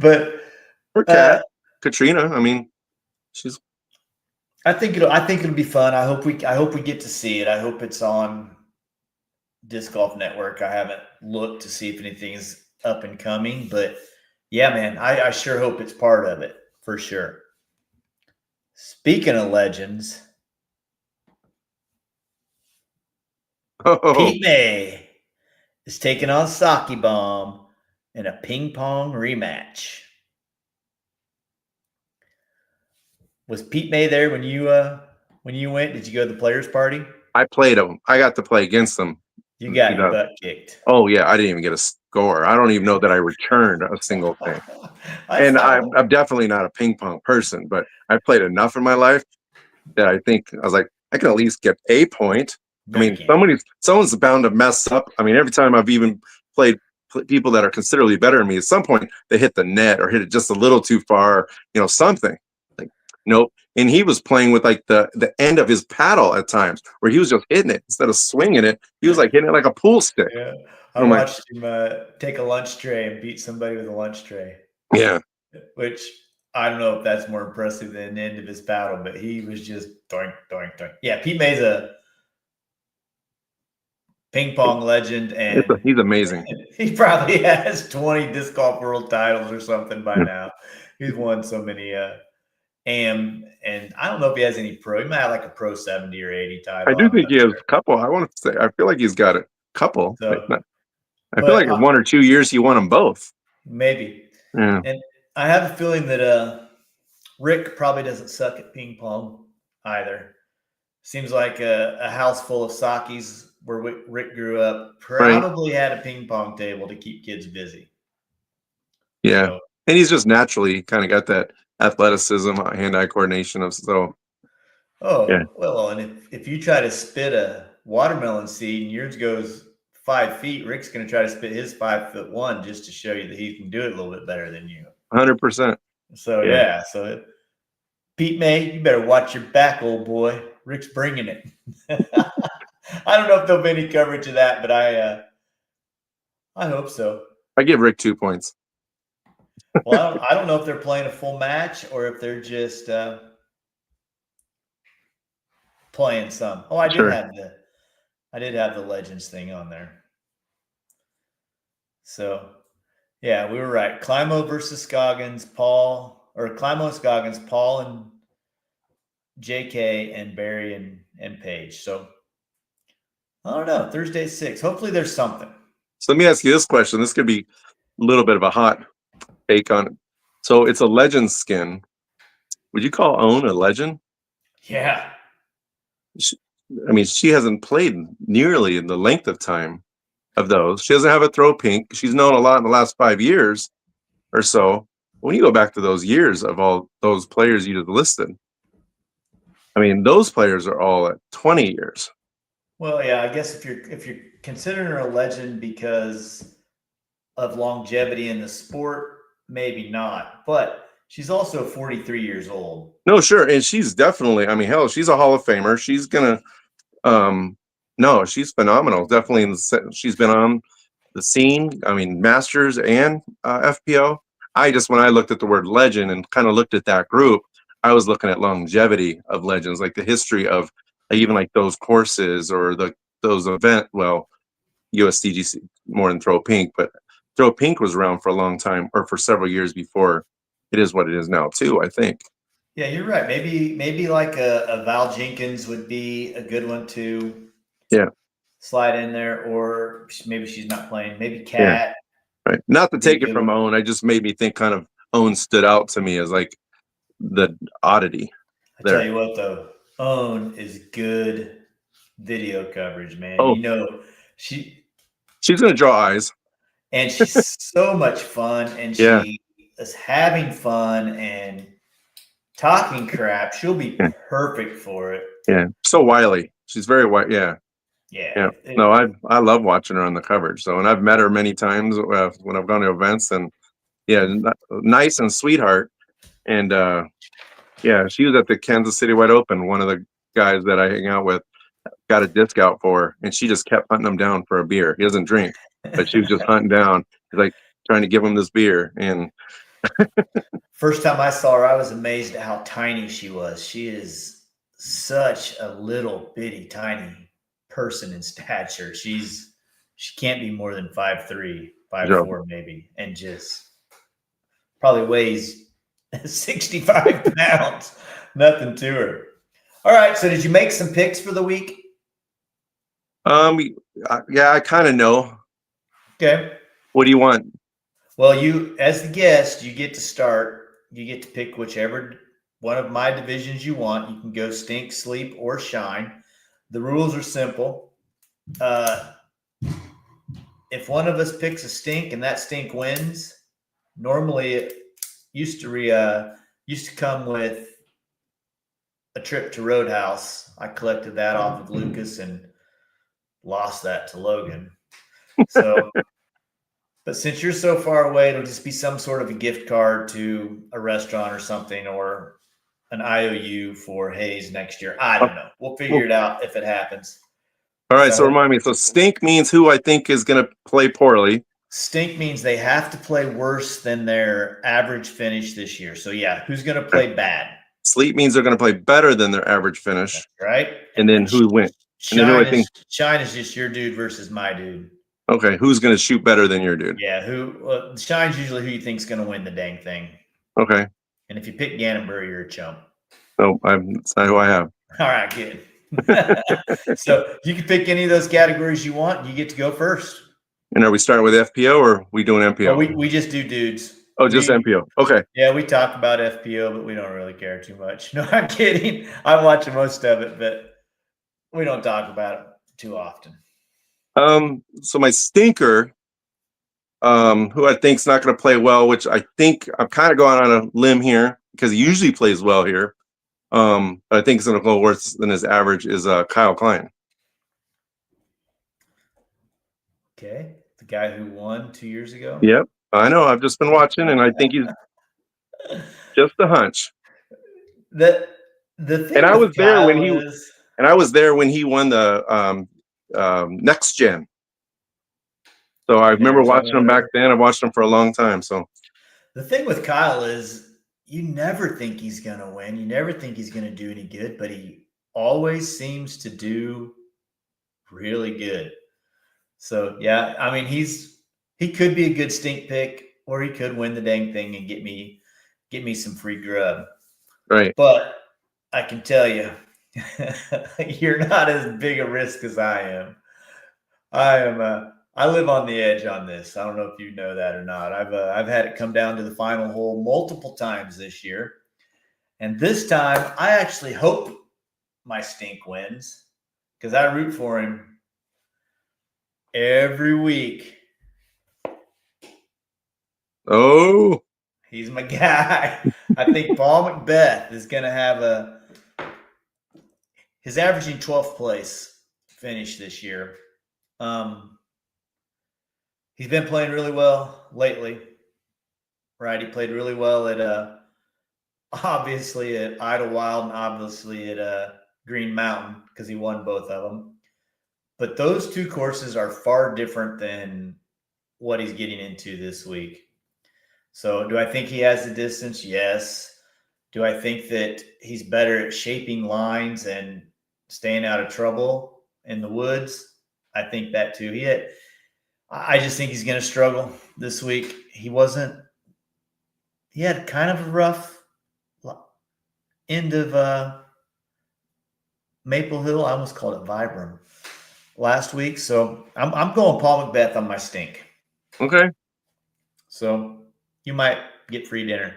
but Katrina. I mean, she's. I think it'll be fun. I hope we get to see it. I hope it's on Disc Golf Network. I haven't looked to see if anything's up and coming, but yeah, man, I sure hope it's part of it for sure. Speaking of legends, Pete May is taking on Saki Bomb in a ping pong rematch. Was Pete May there when you went? Did you go to the players' party? I played them. I got to play against them. You got your butt kicked. Oh yeah, I didn't even get a score. I don't even know that I returned a single thing. And I'm definitely not a ping pong person, but I played enough in my life that I think I was like, I can at least get a point. I mean, someone's bound to mess up. I mean, every time I've even played people that are considerably better than me, at some point they hit the net or hit it just a little too far, something. Like, nope. And he was playing with like the end of his paddle at times where he was just hitting it instead of swinging it. He was like hitting it like a pool stick. Yeah. I watched him take a lunch tray and beat somebody with a lunch tray. Yeah. Which I don't know if that's more impressive than the end of his paddle, but he was just doink, doink, doink. Yeah, Pete May's a ping pong legend, and he's amazing. He probably has 20 disc golf world titles or something by now. He's won so many and I don't know if he has any pro. He might have like a pro 70 or 80 title. I do think he has a couple. I want to say I feel like he's got a couple. So, I feel like in 1 or 2 years he won them both. Maybe. Yeah. And I have a feeling that Rick probably doesn't suck at ping pong either. Seems like a house full of Sakis where Rick grew up Right. probably had a ping pong table to keep kids busy. Yeah. So, And he's just naturally kind of got that athleticism, hand-eye coordination of so yeah. well, and if you try to spit a watermelon seed and yours goes 5 feet, Rick's going to try to spit his 5'1" just to show you that he can do it a little bit better than you. 100%. So Yeah. yeah, Pete May, you better watch your back, old boy. Rick's bringing it. I don't know if there'll be any coverage of that, but I hope so. I give Rick 2 points. Well, I don't know if they're playing a full match or if they're just playing some. Oh, I Sure. did have the Legends thing on there. So, yeah, we were right. Climo versus Scoggins, Climo, Scoggins, Paul and JK, and Barry and Paige. So, I don't know. Thursday at 6. Hopefully there's something. So let me ask you this question. This could be a little bit of a hot take on it. So it's a legend skin. Would you call Own a legend? Yeah. She hasn't played nearly in the length of time of those. She doesn't have a throw pink. She's known a lot in the last 5 years or so. When you go back to those years of all those players you just listed, those players are all at 20 years. Well, yeah, I guess if you're considering her a legend because of longevity in the sport, maybe not. But she's also 43 years old. No, sure, and she's definitely. Hell, she's a Hall of Famer. She's gonna. No, she's phenomenal. Definitely, she's been on the scene. Masters and FPO. When I looked at the word legend and kind of looked at that group, I was looking at longevity of legends, like the history of even like those courses or those event. Well, USDGC more than Throw Pink, but Throw Pink was around for a long time, or for several years before it is what it is now too, I think. Yeah, you're right. Maybe like a Val Jenkins would be a good one to slide in there, or maybe she's not playing. Maybe Kat. Yeah. Right. Not to take it from Own, I just made me think kind of Own stood out to me as like the oddity. I tell you what, though, Own is good video coverage, man. Oh. She's going to draw eyes. And she's so much fun, and she is having fun and talking crap. She'll be perfect for it. Yeah, so wily. She's very wily. Yeah. No, I love watching her on the coverage. So, and I've met her many times when I've gone to events, and nice and sweetheart. And she was at the Kansas City Wide Open. One of the guys that I hang out with got a disc out for her, and she just kept hunting him down for a beer. He doesn't drink, but she was just hunting down, like trying to give him this beer. And first time I saw her, I was amazed at how tiny she was. She is such a little bitty tiny person in stature. She can't be more than 5'3", 5'4" maybe, and just probably weighs 65 pounds. Nothing to her. All right. So did you make some picks for the week? I kind of know. Okay. What do you want? Well, you, as the guest, you get to start. You get to pick whichever one of my divisions you want. You can go stink, sleep, or shine. The rules are simple. If one of us picks a stink and that stink wins, normally it used to come with a trip to Roadhouse. I collected that off of Lucas and lost that to Logan. So, but since you're so far away, it'll just be some sort of a gift card to a restaurant or something, or an IOU for Hayes next year. I don't know. We'll figure it out if it happens. All right. So remind me. So stink means who I think is going to play poorly. Stink means they have to play worse than their average finish this year. So who's going to play bad? Sleep means they're going to play better than their average finish. That's right. And then who wins? Shine is just your dude versus my dude. Okay. Who's going to shoot better than your dude? Yeah. Shine's usually who you think's going to win the dang thing. Okay. And if you pick Gannonbury, you're a chump. No, that's not who I have. All right, good. So you can pick any of those categories you want. You get to go first. And are we starting with FPO or are we doing MPO? Well, we just do dudes. Oh, just MPO. Okay. Yeah, we talk about FPO, but we don't really care too much. No, I'm kidding. I'm watching most of it, but we don't talk about it too often. So my stinker, who I think's not going to play well, which I think I'm kind of going on a limb here because he usually plays well here. But I think it's going to go worse than his average is Kyle Klein. Okay, the guy who won 2 years ago. Yep, I know. I've just been watching, and I think he's just a hunch. The thing And I was with there when Kyle he is, and I was there when he won the next gen. So I in remember watching Arizona, him back whatever. then. I watched him for a long time. So The thing with Kyle is you never think he's going to win. You never think he's going to do any good, but he always seems to do really good. So yeah, I mean he could be a good stink pick, or he could win the dang thing and get me some free grub. right. But I can tell you, you're not as big a risk as I am. I live on the edge on this. I don't know if you know that or not. I've had it come down to the final hole multiple times this year, and this time I actually hope my stink wins because I root for him every week. Oh, He's my guy. I think Paul Macbeth is going to have his averaging 12th place finish this year. He's been playing really well lately, right? He played really well at obviously at Idlewild and obviously at Green Mountain because he won both of them. But those two courses are far different than what he's getting into this week. So do I think he has the distance? Yes. Do I think that he's better at shaping lines and staying out of trouble in the woods? I think that too. I just think he's going to struggle this week. He had kind of a rough end of Maple Hill. I almost called it Vibram last week. So I'm going Paul Macbeth on my stink. okay. So you might get free dinner.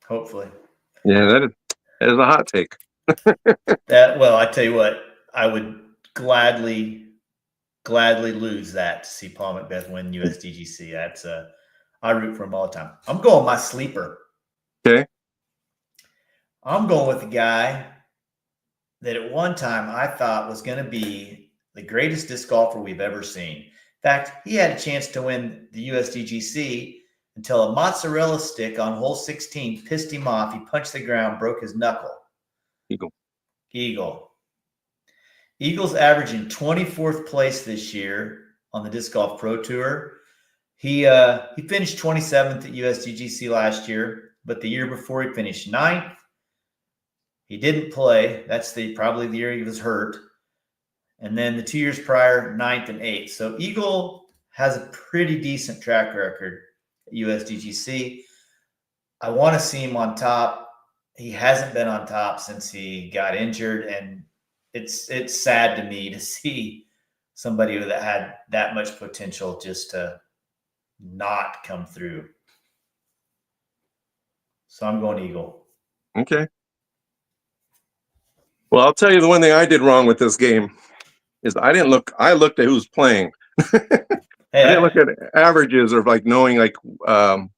Hopefully. Yeah, that is a hot take. Well, I tell you what, I would gladly lose that to see Paul Macbeth win USDGC. I root for him all the time. I'm going my sleeper. Okay. I'm going with the guy that at one time I thought was going to be the greatest disc golfer we've ever seen. In fact, he had a chance to win the USDGC until a mozzarella stick on hole 16 pissed him off. He punched the ground, broke his knuckle. Eagle's averaging 24th place this year on the Disc Golf Pro Tour. He finished 27th at USDGC last year, but the year before he finished 9th. He didn't play. That's probably the year he was hurt. And then the 2 years prior, 9th and 8th. So Eagle has a pretty decent track record at USDGC. I want to see him on top. He hasn't been on top since he got injured, and it's sad to me to see somebody that had that much potential just to not come through. So I'm going Eagle. Okay. Well, I'll tell you the one thing I did wrong with this game is I looked at who's playing. I didn't look at averages or like knowing like playing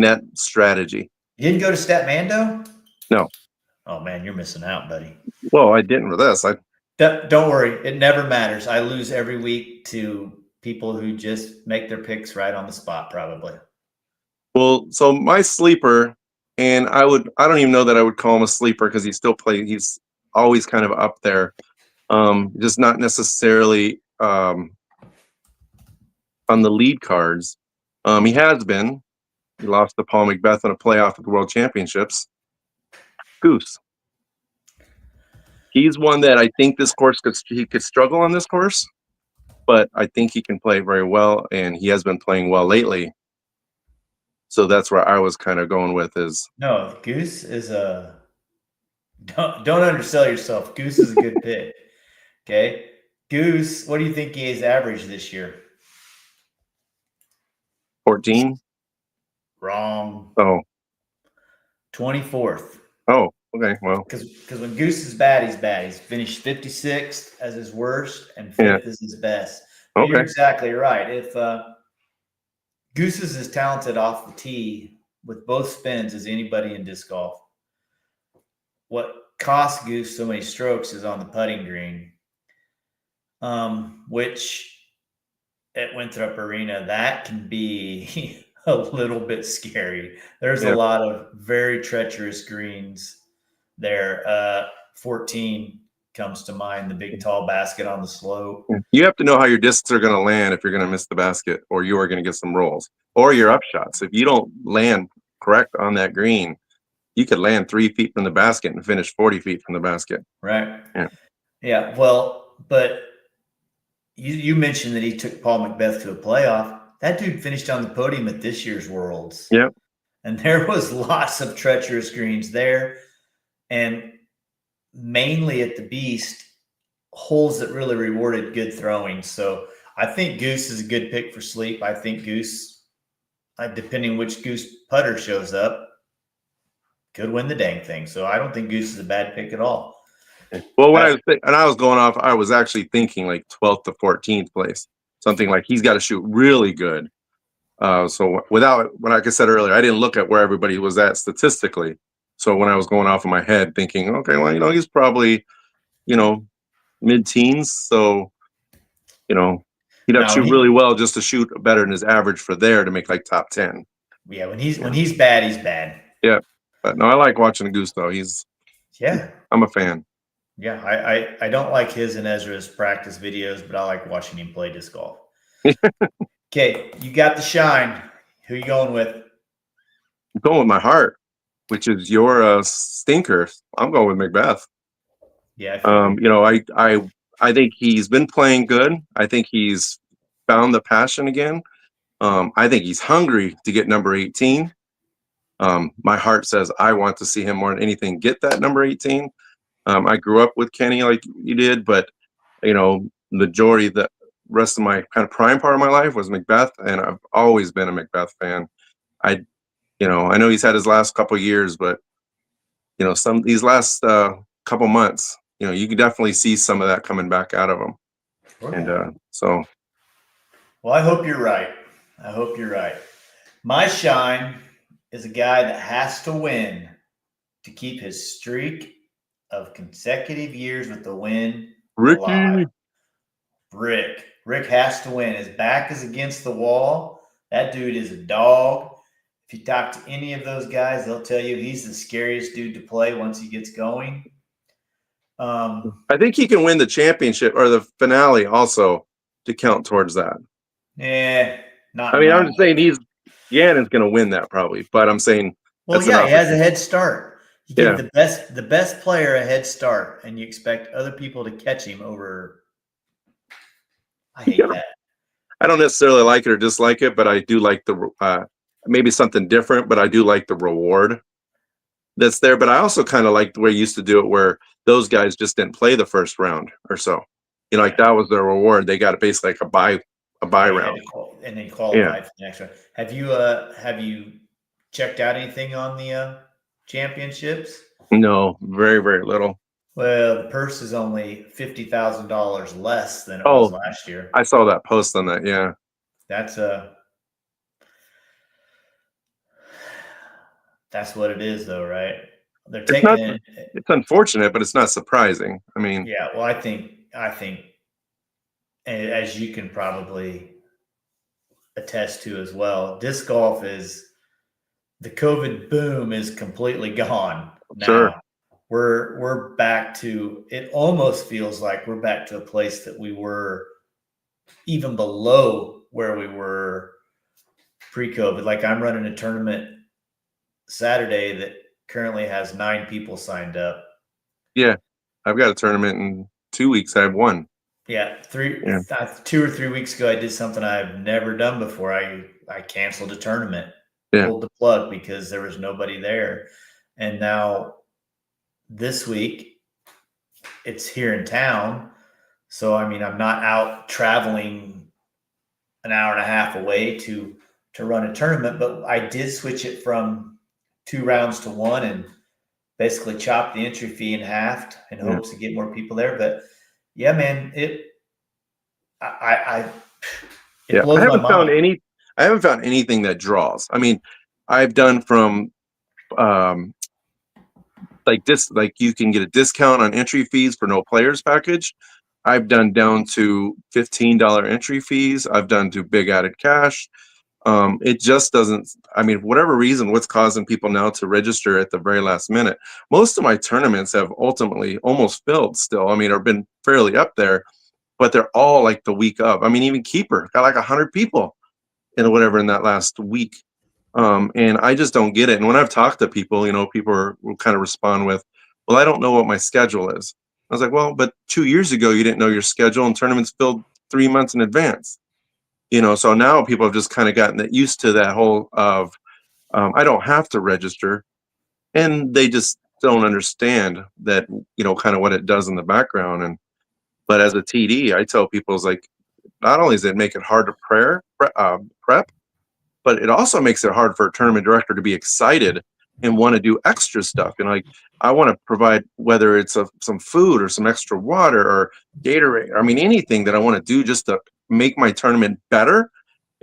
that strategy. You didn't go to Statmando? No. Oh man, you're missing out, buddy. Well, I didn't with this. Don't worry. It never matters. I lose every week to people who just make their picks right on the spot, probably. Well, so my sleeper, and I don't even know that I would call him a sleeper because he's always kind of up there. Just not necessarily on the lead cards. He has been. He lost to Paul Macbeth in a playoff at the World Championships. Goose. He's one that I think this course he could struggle on this course, but I think he can play very well, and he has been playing well lately. So that's where I was kind of going with is. No, Goose is don't undersell yourself. Goose is a good pick. Okay. Goose, what do you think he is average this year? 14? Wrong. Oh. 24th. Oh, okay. Well, Because when Goose is bad, he's bad. He's finished 56th as his worst, and 5th yeah. is his best. But you're Okay. exactly right. If Goose is as talented off the tee with both spins as anybody in disc golf, what cost Goose so many strokes is on the putting green, which at Winthrop Arena, that can be a little bit scary. There's a lot of very treacherous greens there. 14 comes to mind, the big tall basket on the slope. You have to know how your discs are going to land if you're going to miss the basket, or you are going to get some rolls, or your upshots. If you don't land correct on that green, you could land 3 feet from the basket and finish 40 feet from the basket. Right. Yeah. Yeah. Well, but you mentioned that he took Paul Macbeth to a playoff. That dude finished on the podium at this year's Worlds. Yep. And there was lots of treacherous greens there. And mainly at the Beast, holes that really rewarded good throwing. So I think Goose is a good pick for sleep. I think Goose, depending which Goose putter shows up, could win the dang thing. So I don't think Goose is a bad pick at all. Well, when I was going off, I was actually thinking like 12th to 14th place, something like he's got to shoot really good. So like I said earlier, I didn't look at where everybody was at statistically. So when I was going off in my head thinking, okay, well, he's probably, mid-teens. So, he'd have to shoot really well just to shoot better than his average for there to make like top 10. Yeah, when he's bad, he's bad. Yeah. But no, I like watching Goose though. I'm a fan. Yeah, I don't like his and Ezra's practice videos, but I like watching him play disc golf. Okay, you got the shine. Who you going with? I'm going with my heart, which is your stinker. I'm going with Macbeth. Yeah. I think he's been playing good. I think he's found the passion again. I think he's hungry to get number 18. My heart says I want to see him more than anything get that number 18. I grew up with Kenny like you did, but majority the rest of my kind of prime part of my life was Macbeth, and I've always been a Macbeth fan. I know he's had his last couple of years, but these last couple months, you can definitely see some of that coming back out of him. Okay. And well, I hope you're right. My shine is a guy that has to win to keep his streak of consecutive years with the win alive. Rick has to win. His back is against the wall. That dude is a dog. If you talk to any of those guys, they'll tell you he's the scariest dude to play once he gets going. I think he can win the championship or the finale also to count towards that. Yeah, not. I'm just saying Yannon's going to win that probably, but I'm saying. Well, yeah, he has a head start. You give the best player a head start, and you expect other people to catch him over. I hate that. I don't necessarily like it or dislike it, but I do like the maybe something different. But I do like the reward that's there. But I also kind of like the way you used to do it, where those guys just didn't play the first round or so. Like that was their reward. They got basically like a buy round, and they qualified for the next round. Have you checked out anything on the championships? No, very, very little. Well, the purse is only $50,000 less than it was last year. I saw that post on that. Yeah, that's what it is, though, right? They're taking it's unfortunate, but it's not surprising. I mean, yeah. Well, I think, as you can probably attest to as well, disc golf is the COVID boom is completely gone now. Sure. We're back to, it almost feels like we're back to a place that we were even below where we were pre-COVID. Like I'm running a tournament Saturday that currently has 9 people signed up. Yeah. I've got a tournament in 2 weeks. I have one. Yeah. 2 or 3 weeks ago, I did something I've never done before. I canceled a tournament, pulled the plug because there was nobody there. And now this week it's here in town. So, I'm not out traveling an hour and a half away to to run a tournament, but I did switch it from 2 rounds to 1 and basically chopped the entry fee in half in hopes to get more people there. But yeah, man, it blows my mind. I haven't found anything that draws. I mean, I've done from like you can get a discount on entry fees for no players package. I've done down to $15 entry fees. I've done to big added cash. It just doesn't, I mean, for whatever reason, what's causing people now to register at the very last minute? Most of my tournaments have ultimately almost filled still. I mean, or been fairly up there, but they're all like the week of. I mean, even Keeper got like 100 people in whatever in that last week. And I just don't get it. And when I've talked to people, people will kind of respond with, well, I don't know what my schedule is. I was like, well, but 2 years ago, you didn't know your schedule and tournaments filled 3 months in advance. So now people have just kind of gotten used to that whole of, I don't have to register. And they just don't understand that, kind of what it does in the background. But as a TD, I tell people, it's like, not only does it make it hard to prep, but it also makes it hard for a tournament director to be excited and want to do extra stuff. Like, I want to provide, whether it's some food or some extra water or Gatorade, I mean, anything that I want to do just to make my tournament better.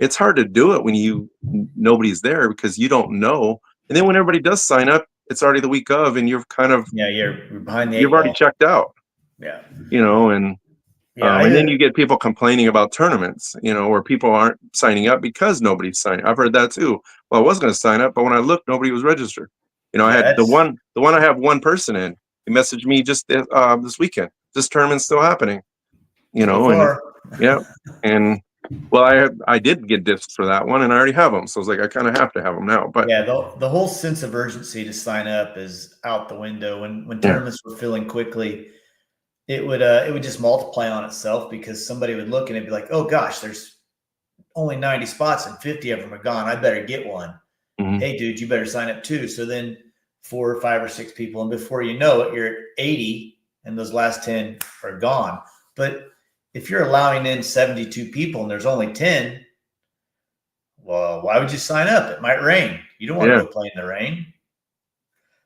It's hard to do it when nobody's there because you don't know. And then when everybody does sign up, it's already the week of, and you're kind of, you're behind the you've already checked out. Yeah. And then you get people complaining about tournaments, where people aren't signing up because nobody's signing. I've heard that too. Well, I was going to sign up, but when I looked, nobody was registered. I had the one I have one person in. He messaged me just this weekend. This tournament's still happening. And well, I did get discs for that one, and I already have them. So I was like, I kind of have to have them now. But yeah, the whole sense of urgency to sign up is out the window. When tournaments were filling quickly, it would just multiply on itself because somebody would look and it'd be like, oh gosh, there's only 90 spots and 50 of them are gone. I better get one. Mm-hmm. Hey dude, you better sign up too. So then 4 or 5 or 6 people, and before you know it, you're at 80 and those last 10 are gone. But if you're allowing in 72 people and there's only 10, well, why would you sign up? It might rain. You don't want to go play in the rain.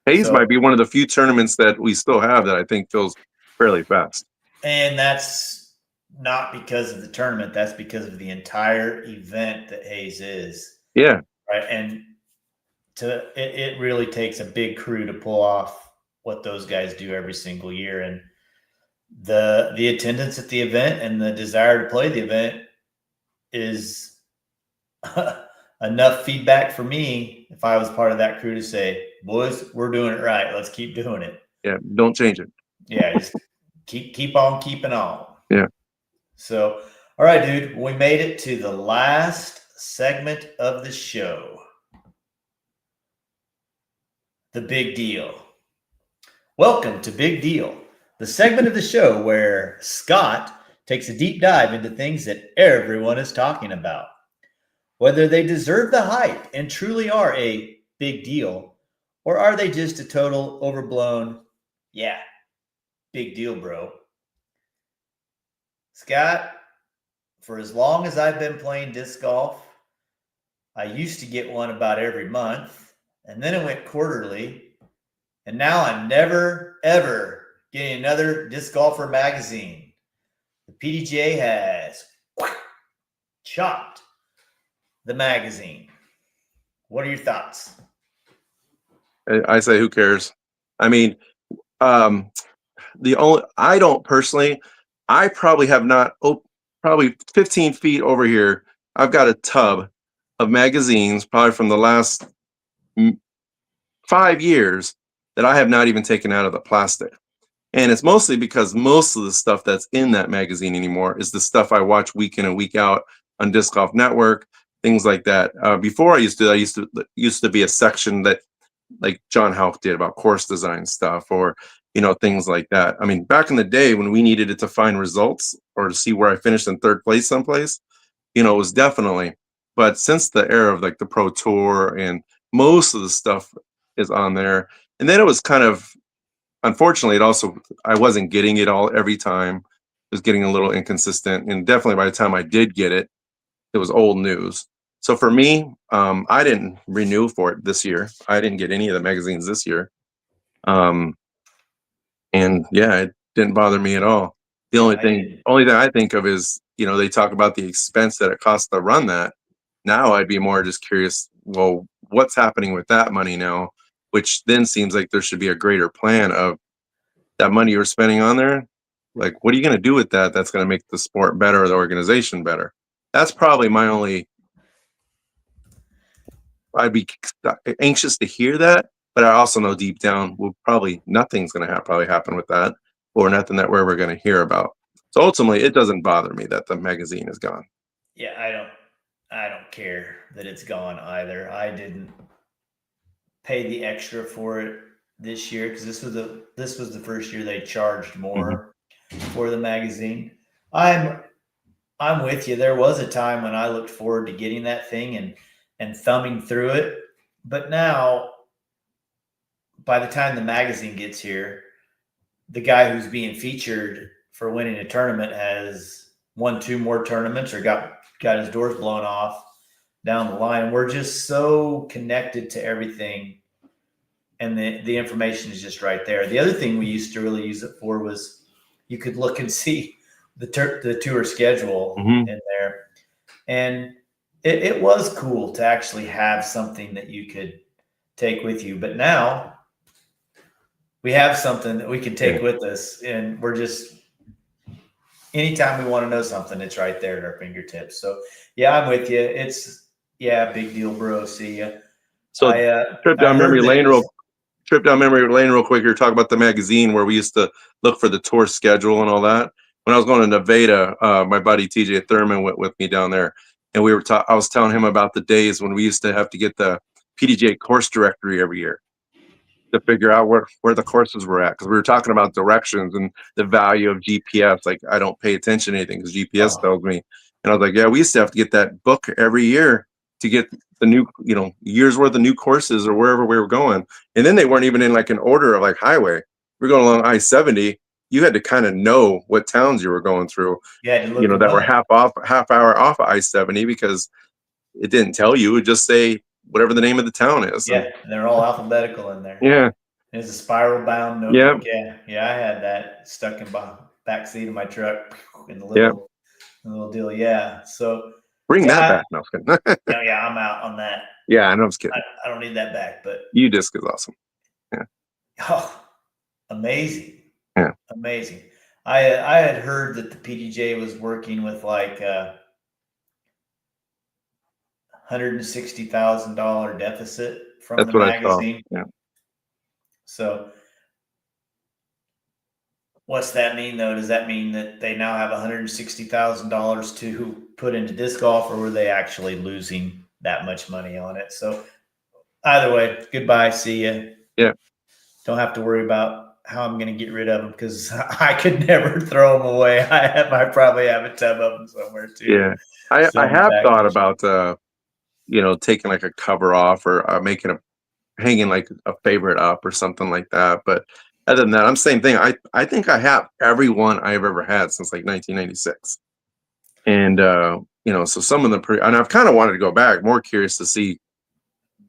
Hayes might be one of the few tournaments that we still have that I think feels fairly fast. And that's not because of the tournament. That's because of the entire event that Hayes is. Yeah. Right. And it really takes a big crew to pull off what those guys do every single year. And the attendance at the event and the desire to play the event is enough feedback for me, if I was part of that crew, to say, boys, we're doing it right. Let's keep doing it. Yeah, don't change it. Yeah, just keep on keeping on. Yeah. So, all right, dude, we made it to the last segment of the show. The Big Deal. Welcome to Big Deal, the segment of the show where Scott takes a deep dive into things that everyone is talking about. Whether they deserve the hype and truly are a big deal, or are they just a total overblown, yeah, big deal, bro. Scott, for as long as I've been playing disc golf, I used to get one about every month, and then it went quarterly, and now I'm never, ever getting another Disc Golfer magazine. The PDGA has chopped the magazine. What are your thoughts? I say, who cares? I mean, I don't personally, I probably have not, probably 15 feet over here, I've got a tub of magazines, probably from the last 5 years, that I have not even taken out of the plastic. And it's mostly because most of the stuff that's in that magazine anymore is the stuff I watch week in and week out on Disc Golf Network, things like that. Before I used to be a section that, like John Houck did, about course design stuff, or things like that. I mean, back in the day when we needed it to find results or to see where I finished in third place someplace, it was definitely. But since the era of like the Pro Tour, and most of the stuff is on there, and then it was kind of, unfortunately, I wasn't getting it all every time. It was getting a little inconsistent, and definitely by the time I did get it, it was old news. So for me, I didn't renew for it this year. I didn't get any of the magazines this year. And yeah, it didn't bother me at all. The only thing I think of is, they talk about the expense that it costs to run that. Now I'd be more just curious, well, what's happening with that money now? Which then seems like there should be a greater plan of that money you're spending on there. Like, what are you going to do with that? That's going to make the sport better or the organization better. That's probably my only. I'd be anxious to hear that, but I also know deep down, nothing's going to probably happen with that, or nothing that we're ever going to hear about. So ultimately, it doesn't bother me that the magazine is gone. Yeah, I don't care that it's gone either. I didn't pay the extra for it this year because this was the first year they charged more for the magazine. I'm with you. There was a time when I looked forward to getting that thing and thumbing through it, but now by the time the magazine gets here, the guy who's being featured for winning a tournament has won 2 more tournaments or got his doors blown off down the line. We're just so connected to everything, and the information is just right there. The other thing we used to really use it for was you could look and see the tour schedule in there, and it was cool to actually have something that you could take with you. But now we have something that we can take with us, and we're just anytime we want to know something, it's right there at our fingertips. So yeah, I'm with you. It's big deal, bro. See ya. So trip down memory lane real quick. You're talking about the magazine where we used to look for the tour schedule and all that. When I was going to Nevada, my buddy TJ Thurman went with me down there, and I was telling him about the days when we used to have to get the PDGA course directory every year to figure out where the courses were at, because we were talking about directions and the value of GPS. Like, I don't pay attention to anything because GPS tells me. And I was like, yeah, we used to have to get that book every year to get the new, years worth of new courses or wherever we were going. And then they weren't even in like an order of like highway. We're going along I-70. You had to kind of know what towns you were going through, that were half hour off of I-70, because it didn't tell you. It would just say whatever the name of the town is. Yeah, and they're all alphabetical in there. Yeah. There's a spiral bound notebook. Yeah, I had that stuck in the back seat of my truck in the little deal. Yeah, so bring that back. No, I'm out on that. Yeah, I know. I'm just kidding. I don't need that back, but U-Disc is awesome. Yeah. Oh, amazing. Yeah. Amazing. I had heard that the PDJ was working with like $160,000 deficit from the magazine. Yeah. So what's that mean though? Does that mean that they now have $160,000 to put into disc golf, or were they actually losing that much money on it? So either way, goodbye. See ya. Yeah. Don't have to worry about how I'm going to get rid of them, because I could never throw them away. I probably have a tub of them somewhere too. Yeah. I have thought about, taking like a cover off or hanging like a favorite up or something like that. But other than that, I'm same thing. I think I have every one I've ever had since like 1996. And, so some of them and I've kind of wanted to go back, more curious to see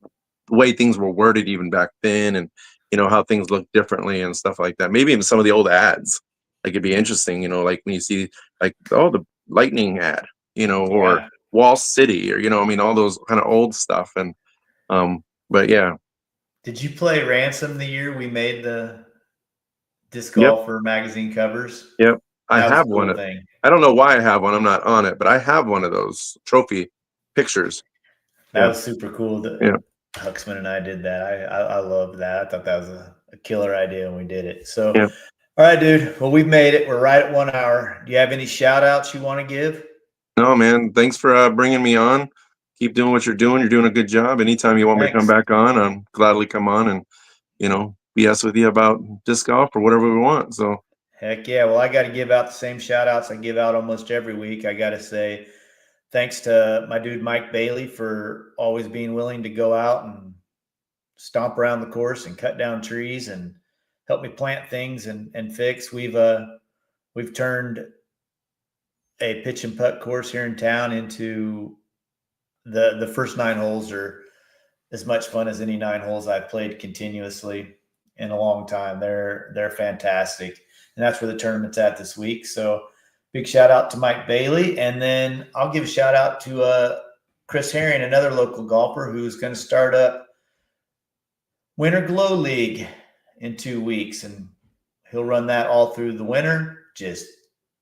the way things were worded even back then, and, how things look differently and stuff like that. Maybe even some of the old ads, like it'd be interesting, like when you see like, the Lightning ad, or Wall City, or, all those kind of old stuff. And, but yeah. Did you play Ransom the year we made the disc golfer magazine covers? Yep. I have one. I don't know why I have one. I'm not on it, but I have one of those trophy pictures. That was super cool. Huxman and I did that. I loved that. I thought that was a killer idea when we did it. So, all right, dude. Well, we've made it. We're right at 1 hour. Do you have any shout outs you want to give? No, man. Thanks for bringing me on. Keep doing what you're doing. You're doing a good job. Anytime you want me to come back on, I'm gladly come on and, BS with you about disc golf or whatever we want. So, heck yeah. Well, I got to give out the same shout outs I give out almost every week. I got to say thanks to my dude Mike Bailey for always being willing to go out and stomp around the course and cut down trees and help me plant things and fix. We've turned a pitch and putt course here in town into the first 9 holes are as much fun as any 9 holes I've played continuously in a long time. They're fantastic, and that's where the tournament's at this week. So big shout out to Mike Bailey, and then I'll give a shout out to Chris Herring, another local golfer who's going to start up Winter Glow League in 2 weeks, and he'll run that all through the winter, just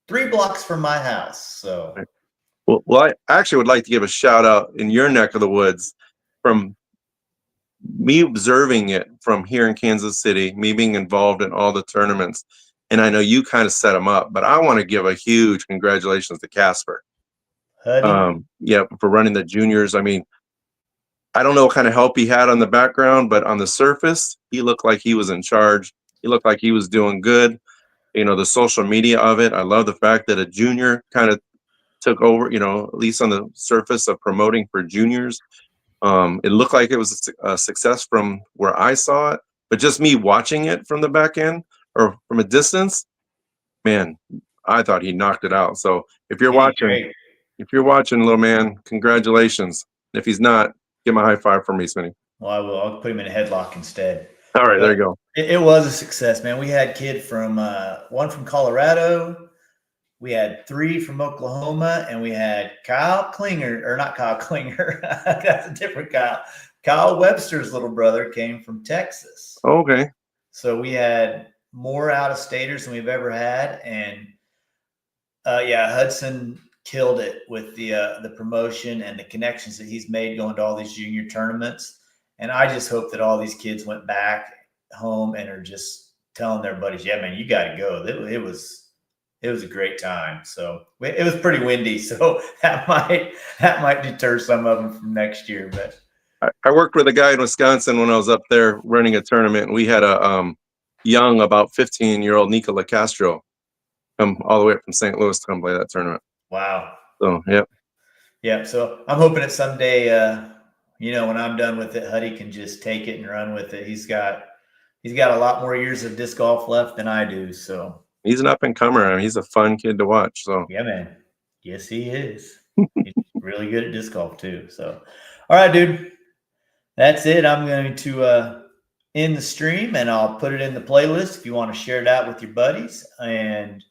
3 blocks from my house. So, well, I actually would like to give a shout out in your neck of the woods from me observing it from here in Kansas City, me being involved in all the tournaments. And I know you kind of set them up, but I want to give a huge congratulations to Casper. Yeah, for running the juniors. I mean, I don't know what kind of help he had on the background, but on the surface, he looked like he was in charge. He looked like he was doing good. The social media of it. I love the fact that a junior kind of took over, at least on the surface of promoting for juniors. It looked like it was a success from where I saw it, but just me watching it from the back end or from a distance, man, I thought he knocked it out. So if you're watching, little man, congratulations. If he's not, give him a high five for me, Smitty. Well, I will. I'll put him in a headlock instead. All right, there you go. It was a success, man. We had kid from one from Colorado. We had 3 from Oklahoma, and we had Kyle Klinger, or not Kyle Klinger. That's a different Kyle. Kyle Webster's little brother came from Texas. Okay. So we had more out-of-staters than we've ever had, and Hudson killed it with the promotion and the connections that he's made going to all these junior tournaments. And I just hope that all these kids went back home and are just telling their buddies, yeah, man, you got to go. It was a great time. So it was pretty windy. So that might deter some of them from next year. But I worked with a guy in Wisconsin when I was up there running a tournament, and we had a young, about 15-year-old Nicola Castro come all the way up from St. Louis to come play that tournament. Wow. So, yep. Yeah. So I'm hoping that someday, when I'm done with it, Huddy can just take it and run with it. He's got a lot more years of disc golf left than I do. So he's an up and comer. I mean, he's a fun kid to watch. So yeah, man. Yes, he is. He's really good at disc golf too. So, all right, dude. That's it. I'm going to end the stream, and I'll put it in the playlist if you want to share it out with your buddies. And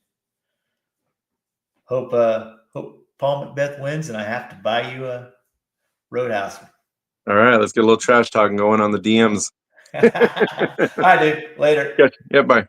hope Paul Macbeth wins, and I have to buy you a Roadhouse. All right, let's get a little trash talking going on the DMs. All right, dude. Later. Yeah, bye.